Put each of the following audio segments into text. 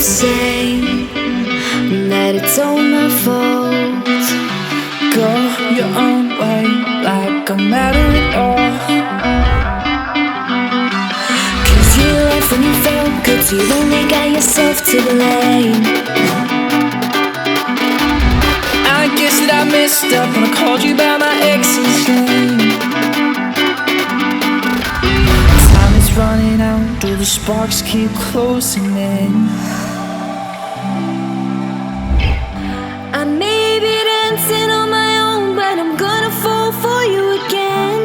say that it's all my fault. Go your own way, like I'm mad at it all. Cause you left when you felt good, so you only got yourself to blame. I guess that I messed up when I called you by my ex's name. Time is running out, all the sparks keep closing in. I may be dancing on my own, but I'm gonna fall for you again.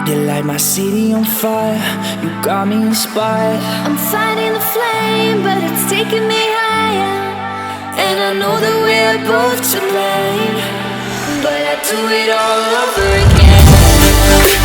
You light my city on fire, you got me inspired. I'm fighting the flame, but it's taking me higher. And I know that we're both to blame, but I'd do it all over again.